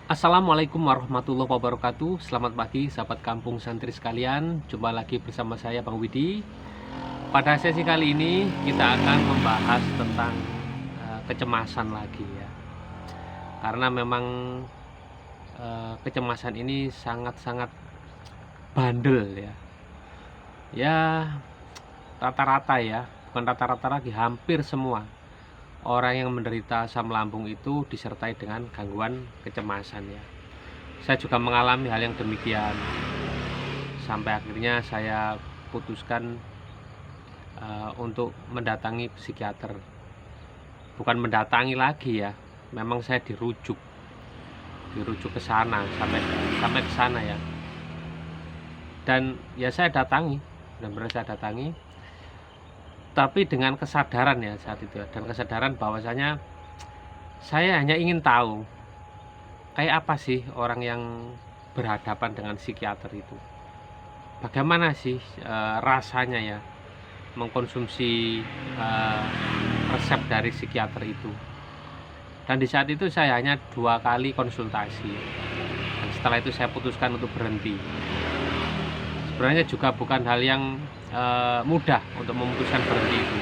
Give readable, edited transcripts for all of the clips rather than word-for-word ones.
Assalamualaikum warahmatullahi wabarakatuh. Selamat pagi sahabat kampung santri sekalian. Jumpa lagi bersama saya Bang Widi. Pada sesi kali ini kita akan membahas tentang kecemasan lagi ya. Karena memang kecemasan ini sangat-sangat bandel ya. Ya rata-rata ya, bukan rata-rata lagi, hampir semua orang yang menderita asam lambung itu disertai dengan gangguan kecemasan ya. Saya juga mengalami hal yang demikian. Sampai akhirnya saya putuskan untuk mendatangi psikiater. Bukan mendatangi lagi ya. Memang saya dirujuk ke sana sampai ke sana ya. Dan ya saya datangi, benar-benar saya datangi. Tapi dengan kesadaran ya saat itu ya, dan kesadaran bahwasanya saya hanya ingin tahu kayak apa sih orang yang berhadapan dengan psikiater itu. Bagaimana sih rasanya ya mengkonsumsi resep dari psikiater itu. Dan di saat itu saya hanya 2 kali konsultasi. Dan setelah itu saya putuskan untuk berhenti. Sebenarnya juga bukan hal yang mudah untuk memutuskan berhenti itu.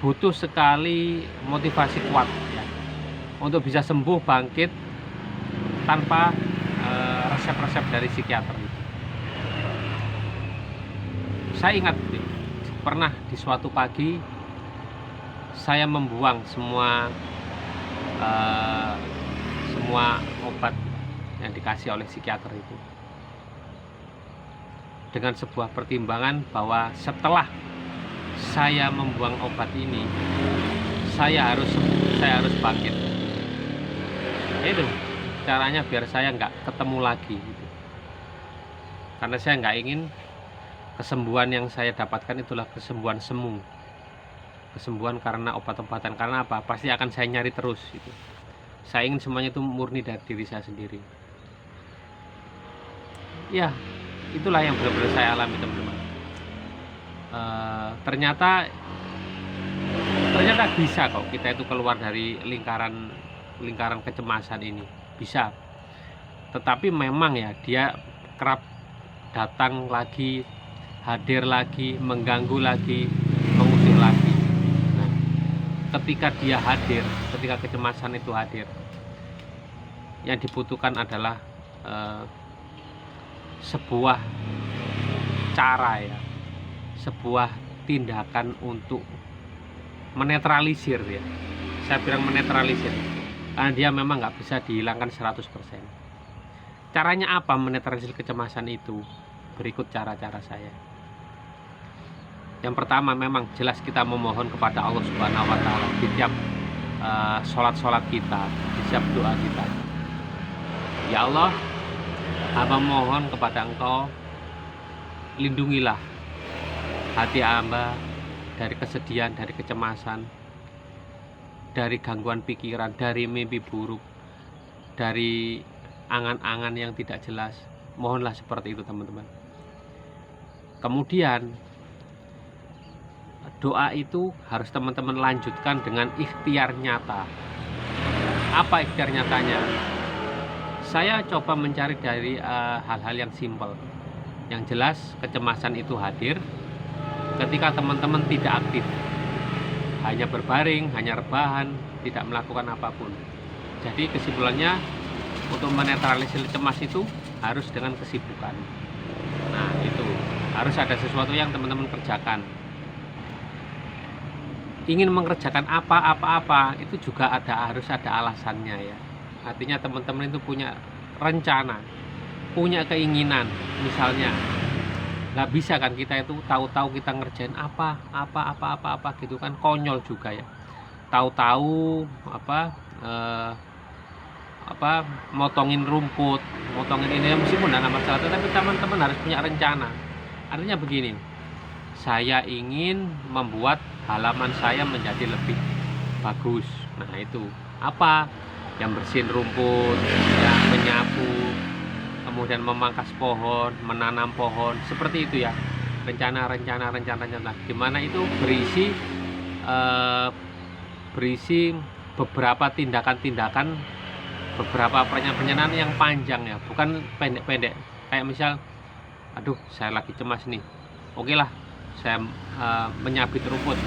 Butuh sekali motivasi kuat ya, untuk bisa sembuh bangkit tanpa resep-resep dari psikiater itu. Saya ingat pernah di suatu pagi saya membuang semua obat yang dikasih oleh psikiater itu, dengan sebuah pertimbangan bahwa setelah saya membuang obat ini saya harus bangkit. Itu caranya biar saya nggak ketemu lagi gitu. Karena saya nggak ingin kesembuhan yang saya dapatkan itulah kesembuhan semu, kesembuhan karena obat-obatan. Karena apa? Pasti akan saya nyari terus gitu. Saya ingin semuanya itu murni dari diri saya sendiri ya. Itulah yang benar-benar saya alami teman-teman. Ternyata bisa kok kita itu keluar dari lingkaran kecemasan ini, bisa. Tetapi memang ya dia kerap datang lagi, hadir lagi, mengganggu lagi, mengusir lagi. Nah, ketika dia hadir, ketika kecemasan itu hadir, yang dibutuhkan adalah sebuah cara ya, sebuah tindakan untuk menetralisir ya. Saya bilang menetralisir karena dia memang nggak bisa dihilangkan 100%. Caranya apa menetralisir kecemasan itu? Berikut cara-cara saya. Yang pertama, memang jelas kita memohon kepada Allah Subhanahu wa taala di tiap sholat kita, di setiap doa kita. Ya Allah, hamba mohon kepada Engkau, lindungilah hati hamba dari kesedihan, dari kecemasan, dari gangguan pikiran, dari mimpi buruk, dari angan-angan yang tidak jelas. Mohonlah seperti itu teman-teman. Kemudian doa itu harus teman-teman lanjutkan dengan ikhtiar nyata. Apa ikhtiar nyatanya? Saya coba mencari dari hal-hal yang simpel. Yang jelas kecemasan itu hadir ketika teman-teman tidak aktif, hanya berbaring, hanya rebahan, tidak melakukan apapun. Jadi kesimpulannya, untuk menetralisir cemas itu harus dengan kesibukan. Nah itu harus ada sesuatu yang teman-teman kerjakan. Ingin mengerjakan apa-apa itu juga harus ada alasannya ya. Artinya teman-teman itu punya rencana, punya keinginan. Misalnya nggak bisa kan kita itu tahu-tahu kita ngerjain apa gitu kan, konyol juga ya. Tahu-tahu motongin rumput, motongin ini ya, meskipun tidak ada masalah, tapi teman-teman harus punya rencana. Artinya begini, saya ingin membuat halaman saya menjadi lebih bagus. Nah itu apa? Yang bersihin rumput, yang menyapu, kemudian memangkas pohon, menanam pohon, seperti itu ya. Rencana dimana itu berisi beberapa tindakan-tindakan beberapa perencanaan yang panjang ya, bukan pendek-pendek. Kayak misal, aduh saya lagi cemas nih, oke lah saya menyabit rumput,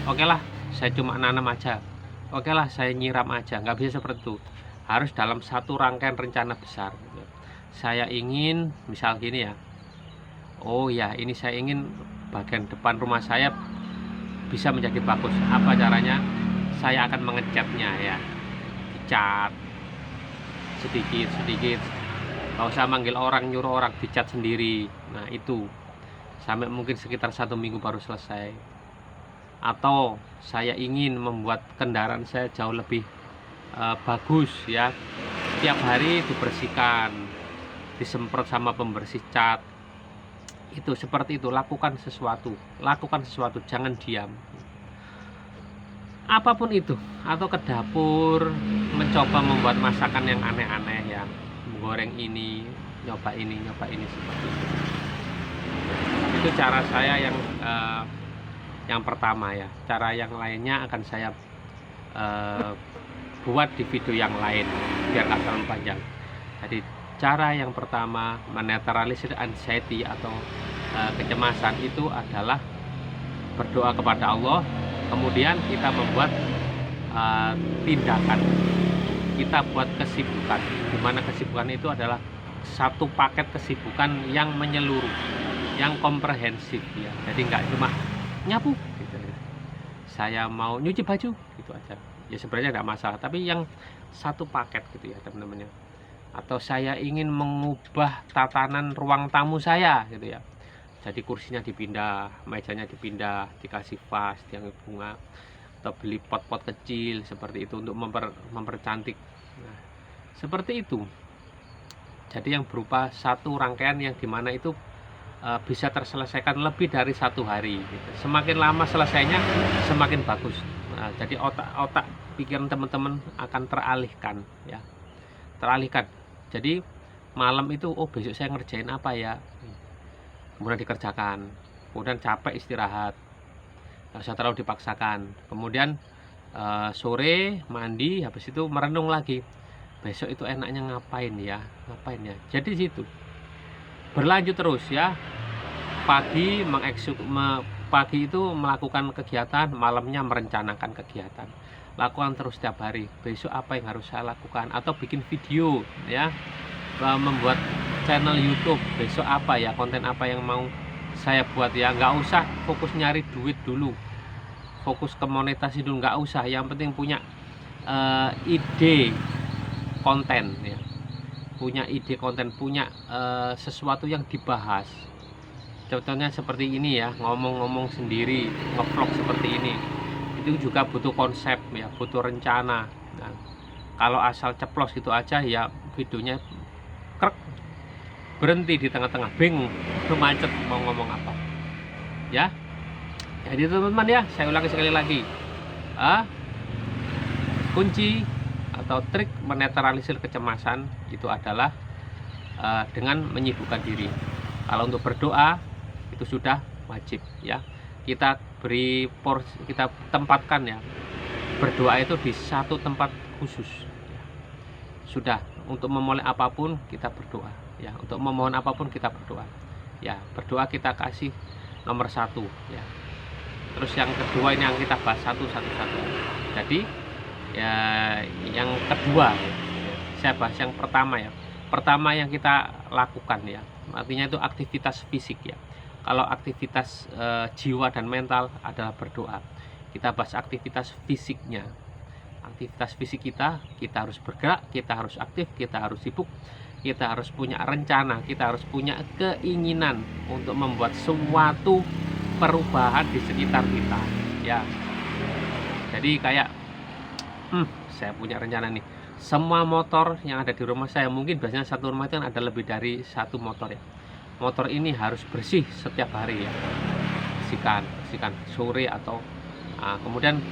oke lah saya cuma nanam aja, oke lah saya nyiram aja. Nggak bisa seperti itu, harus dalam satu rangkaian rencana besar gitu. Saya ingin misal gini ya, oh ya ini saya ingin bagian depan rumah saya bisa menjadi bagus. Apa caranya? Saya akan mengecatnya ya, dicat sedikit-sedikit, nggak usah manggil orang, nyuruh orang, dicat sendiri. Nah itu sampai mungkin sekitar 1 minggu baru selesai. Atau saya ingin membuat kendaraan saya jauh lebih bagus ya, tiap hari dibersihkan, disemprot sama pembersih cat. Itu seperti itu, lakukan sesuatu, jangan diam. Apapun itu, atau ke dapur mencoba membuat masakan yang aneh-aneh ya, menggoreng ini, nyoba ini seperti itu. Itu cara saya yang pertama ya. Cara yang lainnya akan saya buat di video yang lain biar nggak terlalu panjang. Jadi cara yang pertama menetralisir anxiety atau kecemasan itu adalah berdoa kepada Allah. Kemudian kita membuat tindakan, kita buat kesibukan, dimana kesibukan itu adalah satu paket kesibukan yang menyeluruh, yang komprehensif ya. Jadi nggak cuma nyapu gitu ya, saya mau nyuci baju gitu aja ya, sebenarnya nggak masalah, tapi yang satu paket gitu ya teman-teman ya. Atau saya ingin mengubah tatanan ruang tamu saya gitu ya, jadi kursinya dipindah, mejanya dipindah, dikasih vas, tiang bunga, atau beli pot-pot kecil seperti itu untuk mempercantik. Nah, seperti itu. Jadi yang berupa satu rangkaian yang dimana itu bisa terselesaikan lebih dari 1 hari gitu. Semakin lama selesainya semakin bagus. Nah, jadi otak pikiran teman-teman akan teralihkan ya, teralihkan. Jadi malam itu, oh besok saya ngerjain apa ya, kemudian dikerjakan, kemudian capek istirahat, nggak usah terlalu dipaksakan. Kemudian sore mandi, habis itu merenung lagi, besok itu enaknya ngapain ya. Jadi situ berlanjut terus ya. Pagi itu melakukan kegiatan, malamnya merencanakan kegiatan. Lakukan terus setiap hari, besok apa yang harus saya lakukan, atau bikin video ya, membuat channel YouTube, besok apa ya, konten apa yang mau saya buat ya. Nggak usah fokus nyari duit dulu, fokus ke monetasi dulu, nggak usah. Yang penting punya ide konten ya, punya sesuatu yang dibahas. Contohnya seperti ini ya, ngomong-ngomong sendiri, ngevlog seperti ini, itu juga butuh konsep ya, butuh rencana. Nah, kalau asal ceplos gitu aja ya, videonya krek, berhenti di tengah-tengah, bingung, macet mau ngomong apa ya. Jadi teman-teman ya, saya ulangi sekali lagi, kunci atau trik menetralisir kecemasan itu adalah dengan menyibukkan diri. Kalau untuk berdoa itu sudah wajib ya, kita tempatkan ya, berdoa itu di satu tempat khusus ya. Sudah, untuk memulai apapun kita berdoa ya, untuk memohon apapun kita berdoa ya. Berdoa kita kasih nomor 1 ya. Terus yang kedua ini yang kita bahas satu-satu. Jadi ya, yang kedua ya, saya bahas yang pertama ya. Pertama yang kita lakukan ya, artinya itu aktivitas fisik ya. Kalau aktivitas jiwa dan mental adalah berdoa. Kita bahas aktivitas fisiknya. Aktivitas fisik kita harus bergerak, kita harus aktif, kita harus sibuk, kita harus punya rencana, kita harus punya keinginan untuk membuat suatu perubahan di sekitar kita ya. Jadi kayak saya punya rencana nih, semua motor yang ada di rumah saya, mungkin biasanya satu rumah itu kan ada lebih dari satu motor ya, motor ini harus bersih setiap hari ya, bersihkan sore atau kemudian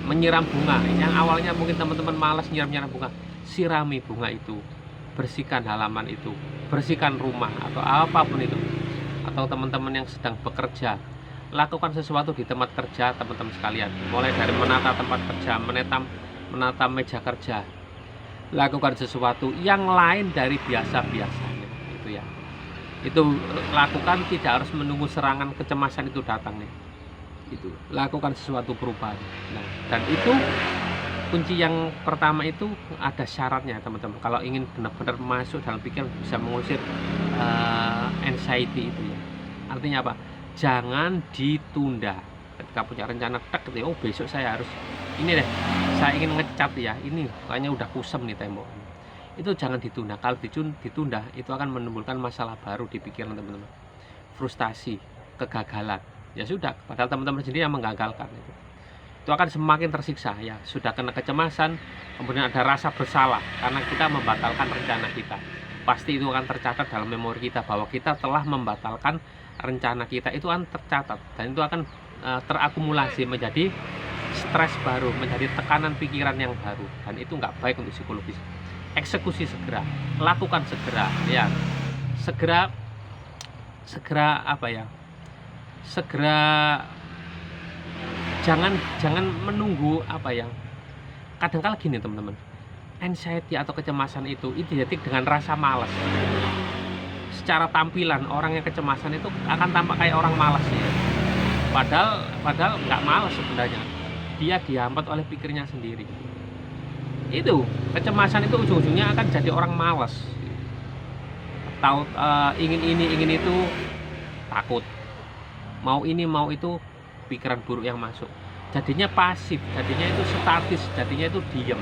menyiram bunga. Yang awalnya mungkin teman-teman malas nyiram bunga, sirami bunga itu, bersihkan halaman itu, bersihkan rumah atau apapun itu. Atau teman-teman yang sedang bekerja, lakukan sesuatu di tempat kerja teman-teman sekalian, mulai dari menata tempat kerja, menata meja kerja, lakukan sesuatu yang lain dari biasa-biasanya, itu ya. Itu lakukan, tidak harus menunggu serangan kecemasan itu datang nih. Itu lakukan sesuatu perubahan. Nah, dan itu kunci yang pertama itu ada syaratnya teman-teman. Kalau ingin benar-benar masuk dalam pikiran, bisa mengusir anxiety itu ya. Artinya apa? Jangan ditunda. Ketika punya rencana, oh besok saya harus ini deh, saya ingin ngecat ya, ini kayaknya udah kusem nih tembok. Itu jangan ditunda. Kalau ditunda itu akan menimbulkan masalah baru di pikiran teman-teman, frustasi, kegagalan. Ya sudah, padahal teman-teman sendiri yang menggagalkan itu akan semakin tersiksa ya. Sudah kena kecemasan, kemudian ada rasa bersalah karena kita membatalkan rencana kita. Pasti itu akan tercatat dalam memori kita bahwa kita telah membatalkan rencana kita. Itu akan tercatat dan itu akan terakumulasi menjadi stres baru, menjadi tekanan pikiran yang baru, dan itu nggak baik untuk psikologis. Eksekusi segera, lakukan segera ya, segera apa ya, segera, jangan menunggu apa ya. Kadang-kala gini teman-teman, anxiety atau kecemasan itu identik dengan rasa malas. Secara tampilan orang yang kecemasan itu akan tampak kayak orang malas ya. Padahal nggak malas sebenarnya, dia dihambat oleh pikirnya sendiri. Itu kecemasan itu ujung-ujungnya akan jadi orang malas. Tahu ingin ini ingin itu, takut, mau ini mau itu, pikiran buruk yang masuk. Jadinya pasif, jadinya itu statis, jadinya itu diam.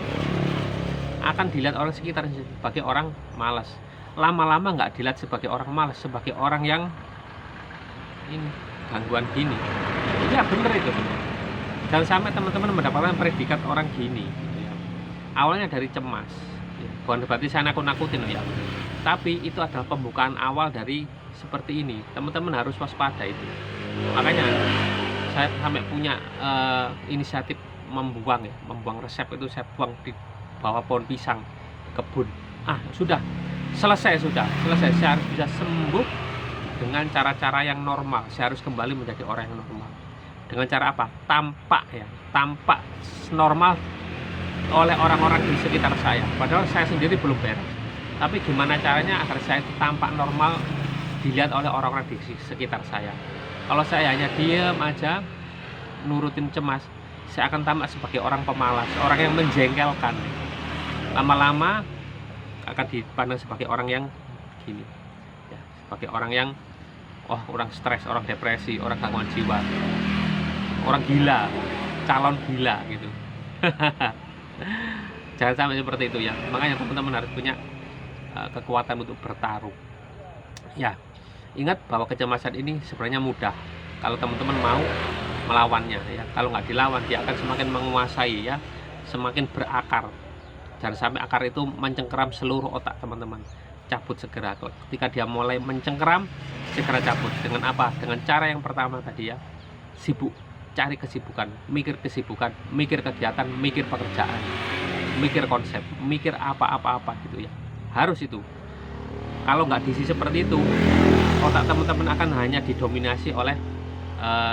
Akan dilihat orang sekitar sebagai orang malas. Lama-lama nggak dilihat sebagai orang malas, sebagai orang yang ini gangguan gini. Ya bener itu. Jangan sampai teman-teman mendapatkan predikat orang gini gitu ya. Awalnya dari cemas ya. Bukan berarti saya nakut-nakutin ya, tapi itu adalah pembukaan awal dari seperti ini. Teman-teman harus waspada itu. Makanya saya sampai punya inisiatif membuang resep itu, saya buang di bawah pohon pisang kebun. Sudah selesai, saya harus bisa sembuh dengan cara-cara yang normal. Saya harus kembali menjadi orang yang normal. Dengan cara apa? Tampak normal oleh orang-orang di sekitar saya. Padahal saya sendiri belum beres. Tapi gimana caranya agar saya itu tampak normal dilihat oleh orang-orang di sekitar saya. Kalau saya hanya diam aja, nurutin cemas, saya akan tampak sebagai orang pemalas, orang yang menjengkelkan. Lama-lama akan dipandang sebagai orang yang gini ya, sebagai orang yang orang stres, orang depresi, orang gangguan jiwa, orang gila, calon gila gitu. Jangan sampai seperti itu ya. Makanya teman-teman harus punya kekuatan untuk bertarung ya. Ingat bahwa kecemasan ini sebenarnya mudah kalau teman-teman mau melawannya ya. Kalau nggak dilawan, dia akan semakin menguasai ya, semakin berakar. Jangan sampai akar itu mencengkeram seluruh otak teman-teman. Cabut segera. Ketika dia mulai mencengkeram, segera cabut. Dengan apa? Dengan cara yang pertama tadi ya, sibuk, cari kesibukan, mikir kesibukan, mikir kegiatan, mikir pekerjaan, mikir konsep, mikir apa-apa gitu ya. Harus itu. Kalau nggak diisi seperti itu, otak teman-teman akan hanya didominasi oleh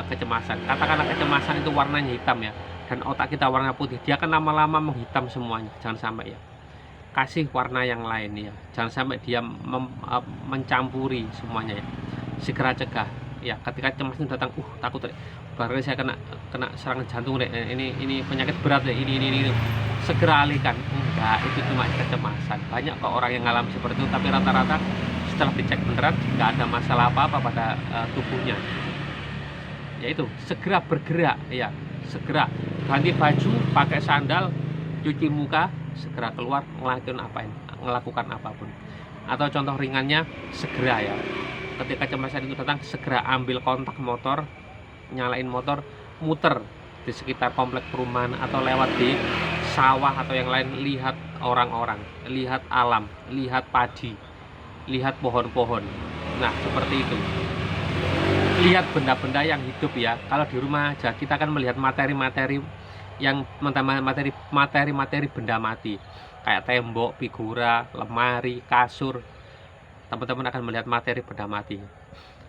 kecemasan. Katakanlah kecemasan itu warnanya hitam ya, dan otak kita warna putih, dia akan lama-lama menghitam semuanya. Jangan sampai ya. Kasih warna yang lain ya. Jangan sampai dia mencampuri semuanya ya. Segera cegah ya. Ketika cemas itu datang, takut deh, barangkali saya kena serangan jantung deh, ini penyakit berat deh, ini. Segera alihkan. Enggak, itu cuma kecemasan. Banyak kok orang yang ngalami seperti itu, tapi rata-rata setelah dicek beneran nggak ada masalah apa-apa pada tubuhnya. Yaitu segera bergerak ya, segera ganti baju, pakai sandal, cuci muka, segera keluar ngelakukan apapun. Atau contoh ringannya, segera ya, ketika kecemasan itu datang, segera ambil kontak motor, nyalain motor, muter di sekitar komplek perumahan atau lewat di sawah atau yang lain, lihat orang-orang, lihat alam, lihat padi, lihat pohon-pohon. Nah seperti itu, lihat benda-benda yang hidup ya. Kalau di rumah aja kita akan melihat materi-materi yang materi benda mati, kayak tembok, figura, lemari, kasur. Teman-teman akan melihat materi benda mati.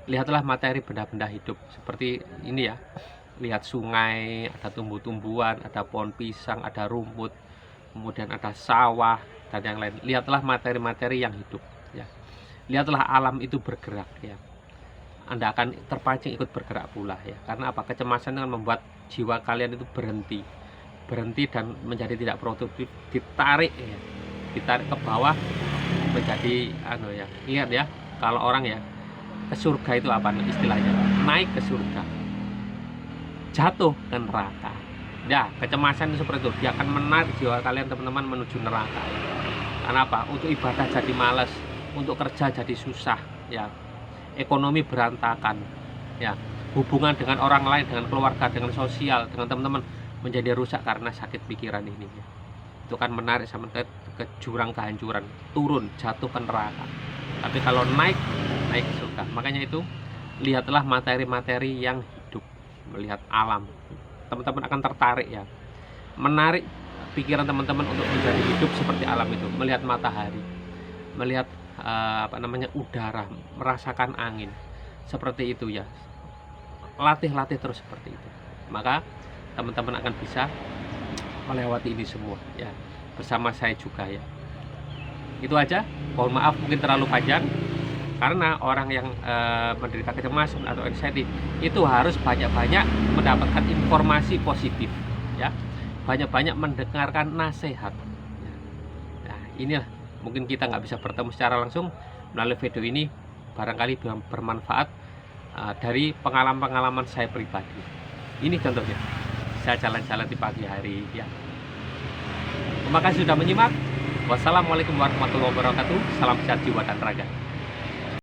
Lihatlah materi benda-benda hidup seperti ini ya. Lihat sungai, ada tumbuh-tumbuhan, ada pohon pisang, ada rumput, kemudian ada sawah, dan yang lain. Lihatlah materi-materi yang hidup ya. Lihatlah alam itu bergerak ya. Anda akan terpancing ikut bergerak pula ya. Karena apa? Kecemasan akan membuat jiwa kalian itu berhenti dan menjadi tidak produktif, ditarik ya. Ditarik ke bawah menjadi ya. Ingat ya, kalau orang ya ke surga itu apa istilahnya? Naik ke surga, jatuh ke neraka. Ya, kecemasan itu seperti itu. Dia akan menarik jiwa kalian teman-teman menuju neraka ya. Karena apa? Untuk ibadah jadi malas, untuk kerja jadi susah ya. Ekonomi berantakan ya. Hubungan dengan orang lain, dengan keluarga, dengan sosial, dengan teman-teman menjadi rusak karena sakit pikiran ini ya. Itu kan menarik sama ke jurang kehancuran, turun, jatuh ke neraka. Tapi kalau naik ke surga. Makanya itu lihatlah materi-materi yang hidup, melihat alam. Teman-teman akan tertarik ya, menarik pikiran teman-teman untuk menjadi hidup seperti alam itu, melihat matahari, melihat udara, merasakan angin, seperti itu ya. Latih terus seperti itu, maka teman-teman akan bisa melewati ini semua ya, bersama saya juga ya. Itu aja, mohon maaf mungkin terlalu panjang, karena orang yang menderita kecemasan atau anxiety itu harus banyak-banyak mendapatkan informasi positif ya, banyak-banyak mendengarkan nasihat ya. Nah inilah, mungkin kita nggak bisa bertemu secara langsung, melalui video ini barangkali bermanfaat dari pengalaman-pengalaman saya pribadi. Ini contohnya, saya jalan-jalan di pagi hari ya. Terima kasih sudah menyimak. Wassalamualaikum warahmatullahi wabarakatuh. Salam sehat jiwa dan raga.